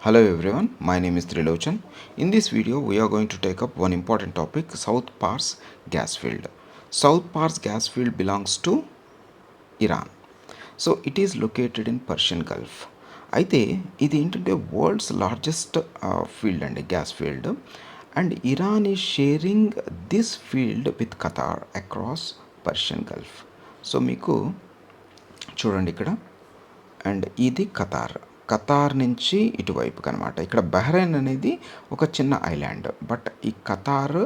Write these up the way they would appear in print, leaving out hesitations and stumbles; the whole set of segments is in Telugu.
Hello everyone, my name is Trilochan. In this video, we are going to take up one important topic, South Pars gas field. South Pars gas field belongs to Iran. So it is located in Persian Gulf. అయితే ఇది ఏంటంటే వరల్డ్స్ లార్జెస్ట్ ఫీల్డ్ అండి, gas field. And Iran is sharing this field with Qatar across Persian Gulf. So మీకు చూడండి ఇక్కడ, అండ్ ఇది ఖతార్ నుంచి ఇటువైపుకి అనమాట. ఇక్కడ బహ్రెయిన్ అనేది ఒక చిన్న ఐలాండ్, బట్ ఈ ఖతార్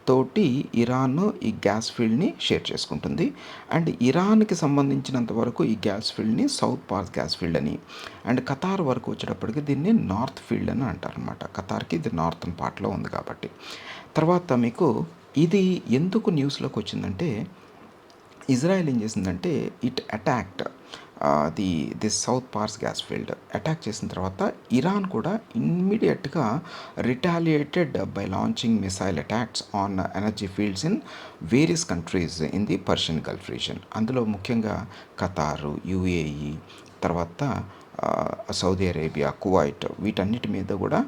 తోటి ఇరాన్ ఈ గ్యాస్ ఫీల్డ్ని షేర్ చేసుకుంటుంది. అండ్ ఇరాన్కి సంబంధించినంత వరకు ఈ గ్యాస్ ఫీల్డ్ని సౌత్ పార్స్ గ్యాస్ ఫీల్డ్ అని, అండ్ ఖతార్ వరకు వచ్చేటప్పటికి దీన్ని నార్త్ ఫీల్డ్ అని అంటారనమాట. ఖతార్కి ఇది నార్థన్ పార్ట్లో ఉంది కాబట్టి. తర్వాత మీకు ఇది ఎందుకు న్యూస్లోకి వచ్చిందంటే, ఇజ్రాయెల్ ఏం చేసిందంటే it attacked this south Pars gas field attack చేసిన తర్వాత ఇరాన్ కూడా ఇమ్మీడియట్గా retaliated by launching missile attacks on energy fields in various countries in the Persian Gulf region. అందులో ముఖ్యంగా ఖతారు, యుఏఈ, తర్వాత సౌదీ అరేబియా, కువైట్, వీటన్నిటి మీద కూడా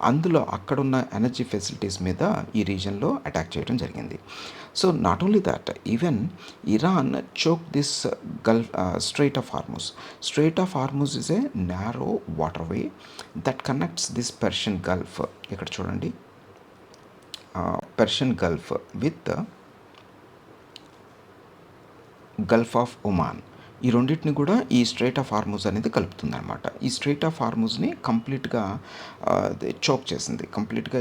అందులో అక్కడున్న ఎనర్జీ ఫెసిలిటీస్ మీద ఈ రీజన్లో అటాక్ చేయడం జరిగింది. So not only that, even Iran choke this Gulf straight of Hormuz. Straight of Hormuz is a narrow water way that connects this Persian Gulf. ఇక్కడ చూడండి, Persian Gulf with Gulf of Oman. ఈ రెండింటిని కూడా ఈ స్ట్రైట్ ఆఫ్ హార్మూజ్ అనేది కలుపుతుంది అనమాట. ఈ స్ట్రైట్ ఆఫ్ హార్మూజ్ని కంప్లీట్గా చోక్ చేసింది, కంప్లీట్గా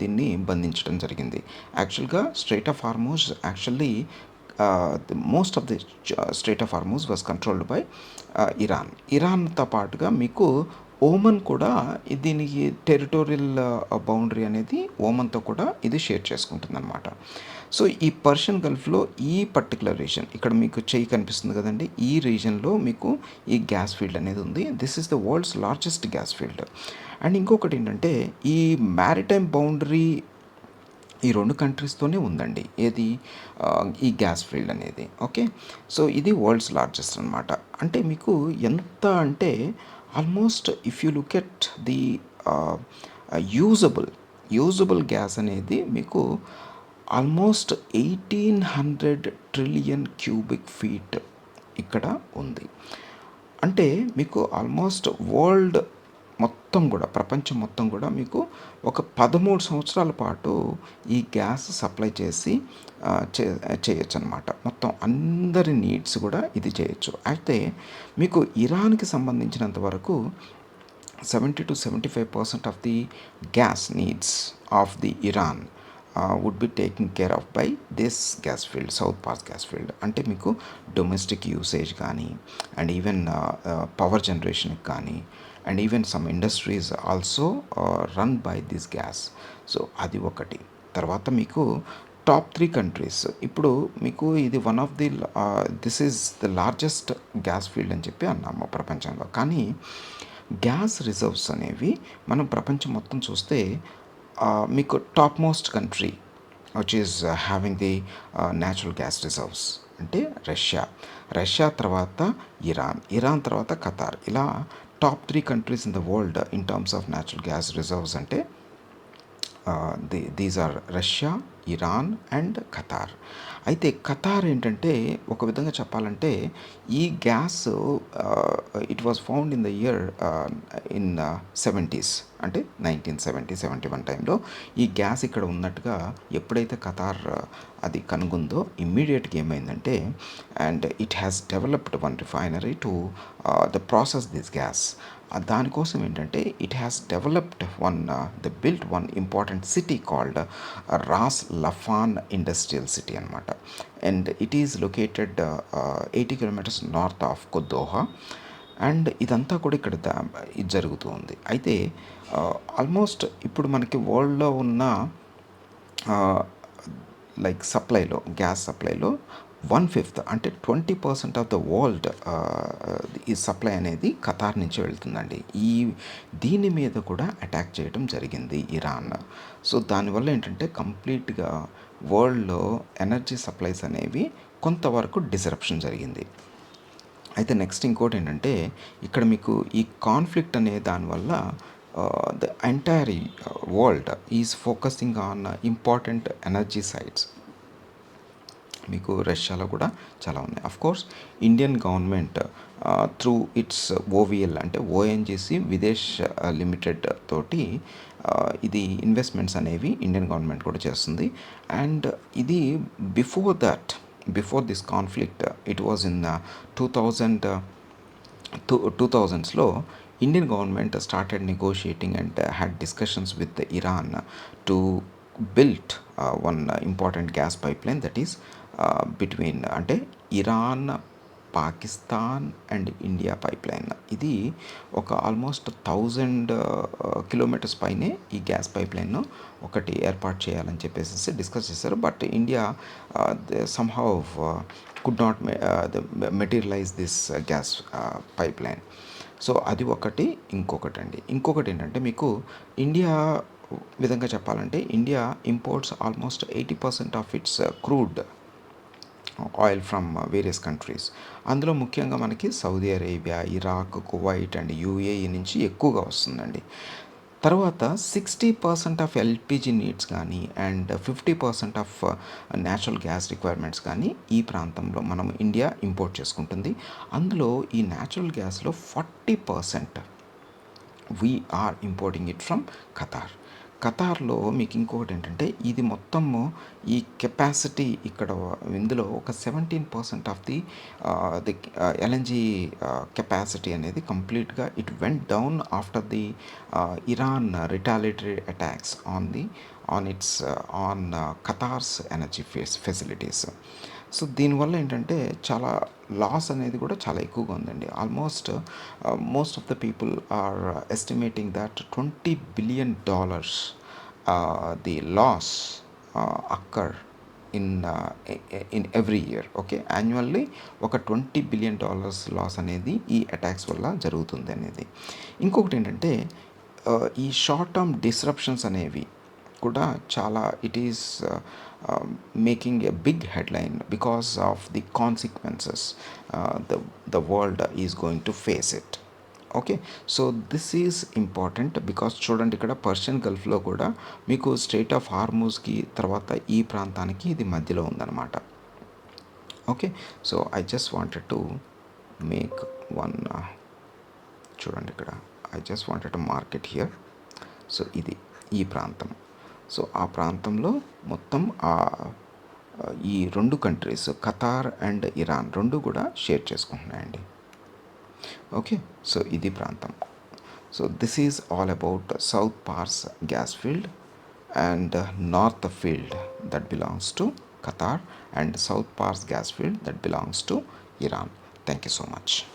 దీన్ని బంధించడం జరిగింది. యాక్చువల్గా strait of Hormuz actually most of the strait of Hormuz was controlled by ఇరాన్తో పాటుగా మీకు ఓమన్ కూడా దీనికి టెరిటోరియల్ బౌండరీ అనేది ఓమన్తో కూడా ఇది షేర్ చేసుకుంటుంది అనమాట. సో ఈ పర్షియన్ గల్ఫ్లో ఈ పర్టికులర్ రీజన్, ఇక్కడ మీకు చెయ్యి కనిపిస్తుంది కదండి, ఈ రీజన్లో మీకు ఈ గ్యాస్ ఫీల్డ్ అనేది ఉంది. This is the world's largest gas field. And ఇంకొకటి ఏంటంటే, ఈ మ్యారిటైమ్ బౌండరీ ఈ రెండు కంట్రీస్తోనే ఉందండి, ఏది ఈ గ్యాస్ ఫీల్డ్ అనేది. ఓకే, సో ఇది వరల్డ్స్ లార్జెస్ట్ అనమాట. అంటే మీకు ఎంత అంటే almost if you look at the usable gas అనేది మీకు ఆల్మోస్ట్ 1800 ట్రిలియన్ క్యూబిక్ ఫీట్ ఇక్కడ ఉంది. అంటే మీకు ఆల్మోస్ట్ వరల్డ్ మొత్తం కూడా, ప్రపంచం మొత్తం కూడా మీకు ఒక 13 సంవత్సరాల పాటు ఈ గ్యాస్ సప్లై చేసి చేయొచ్చు అనమాట. మొత్తం అందరి నీడ్స్ కూడా ఇది చేయొచ్చు. అయితే మీకు ఇరాన్కి సంబంధించినంత వరకు 70-75% of the gas needs of the Iran would be taking care of by this gas field, south Pars gas field. అంటే మీకు డొమెస్టిక్ యూసేజ్ కానీ, అండ్ ఈవెన్ పవర్ జనరేషన్కి కానీ, and even some industries also run by this gas. So అది ఒకటి. తర్వాత మీకు టాప్ 3 కంట్రీస్, ఇప్పుడు మీకు ఇది one of the this is the largest gas field అని చెప్పి అన్నాము ప్రపంచంలో. కానీ గ్యాస్ రిజర్వ్స్ అనేవి మనం ప్రపంచం మొత్తం చూస్తే మీకు top most country which is having the natural gas reserves అంటే రష్యా తర్వాత ఇరాన్ తర్వాత ఖతార్. ఇలా top 3 countries in the world in terms of natural gas reserves అంటే these are Russia, Iran and Qatar. అయితే ఖతార్ ఏంటంటే, ఒక విధంగా చెప్పాలంటే ఈ gas it was found in the year in 70s, అంటే 1970-71 టైంలో ఈ గ్యాస్ ఇక్కడ ఉన్నట్టుగా ఎప్పుడైతే ఖతార్ అది కనుగొందో, ఇమ్మీడియట్గా ఏమైందంటే, and it has developed one refinery to the process this gas. దానికోసం ఏంటంటే it has developed the built one important city called Ras Laffan industrial city అనమాట. And it is located 80 kilometres north of కొద్దోహా. అండ్ ఇదంతా కూడా ఇక్కడ ఇది జరుగుతూ ఉంది. అయితే ఆల్మోస్ట్ ఇప్పుడు మనకి వరల్డ్లో ఉన్న లైక్ గ్యాస్ సప్లైలో 1/5 అంటే 20% ఆఫ్ ద వరల్డ్ ఈ సప్లై అనేది ఖతార్ నుంచి వెళ్తుందండి. దీని మీద కూడా అటాక్ చేయడం జరిగింది ఇరాన్. సో దానివల్ల ఏంటంటే కంప్లీట్గా వరల్డ్లో ఎనర్జీ సప్లైస్ అనేవి కొంతవరకు డిసరప్షన్ జరిగింది. అయితే నెక్స్ట్ ఇంకోటి ఏంటంటే, ఇక్కడ మీకు ఈ కాన్ఫ్లిక్ట్ అనే దానివల్ల the entire world is focusing on important energy sites. మీకు రష్యాలో కూడా చాలా ఉన్నాయి. Of course Indian government through its OVL అంటే ఓఎన్జీసీ విదేశ్ లిమిటెడ్ తోటి ఇది ఇన్వెస్ట్మెంట్స్ అనేవి ఇండియన్ గవర్నమెంట్ కూడా చేస్తుంది. అండ్ ఇది before this conflict it was in 2000 2000s Indian government started negotiating and had discussions with Iran to build one important gas pipeline, that is between అంటే Iran, Pakistan and India pipeline. ఇది ఒక ఆల్మోస్ట్ 1000 కిలోమీటర్స్ పైనే ఈ గ్యాస్ పైప్లైన్ ఒకటి ఏర్పాటు చేయాలని చెప్పేసి డిస్కస్ చేశారు. But India somehow could not materialise this gas pipeline. So అది ఒకటి. ఇంకొకటి ఏంటంటే మీకు ఇండియా విధంగా చెప్పాలంటే India imports almost 80% of it's crude oil from various countries. అందులో ముఖ్యంగా మనకి Saudi Arabia, Iraq, Kuwait and UAE నుంచి ఎక్కువగా వస్తుందండి. తర్వాత 60% ఆఫ్ ఎల్పిజి నీడ్స్ కానీ and 50% of natural gas requirements కానీ ఈ ప్రాంతంలో మనం ఇండియా ఇంపోర్ట్ చేసుకుంటుంది. అందులో ఈ natural గ్యాస్లో 40% we are importing it from ఖతార్లో మీకు ఇంకొకటి ఏంటంటే ఇది మొత్తము ఈ కెపాసిటీ ఇక్కడ ఇందులో ఒక 17% ఆఫ్ ది ఎల్ఎన్జి కెపాసిటీ అనేది కంప్లీట్గా it went down after the Iran retaliatory attacks on Qatar's energy facilities. So దీనివల్ల ఏంటంటే చాలా లాస్ అనేది కూడా చాలా ఎక్కువగా ఉందండి. Almost most of the people are estimating that $20 billion the loss occur in every year. Okay, annually ఒక $20 billion లాస్ అనేది ఈ అటాక్స్ వల్ల జరుగుతుంది అనేది. ఇంకొకటి ఏంటంటే ఈ షార్ట్ టర్మ్ డిస్రప్షన్స్ అనేవి కూడా చాలా it is making a big headline because of the consequences the world is going to face it. Okay, so this is important because చూడండి ఇక్కడ పర్షియన్ గల్ఫ్లో కూడా మీకు స్ట్రెయిట్ ఆఫ్ హార్మూజ్కి తర్వాత ఈ ప్రాంతానికి ఇది మధ్యలో ఉందన్నమాట. Okay, so I just wanted to make one చూడండి ఇక్కడ I just wanted to market here. So ఇది ఈ ప్రాంతం. సో ఆ ప్రాంతంలో మొత్తం ఈ రెండు కంట్రీస్ ఖతార్ అండ్ ఇరాన్ రెండు కూడా షేర్ చేసుకుంటున్నాయండి. ఓకే, సో ఇది ప్రాంతం. So this is all about south Pars gas field and north field that belongs to Qatar and south Pars gas field that belongs to Iran. Thank you so much.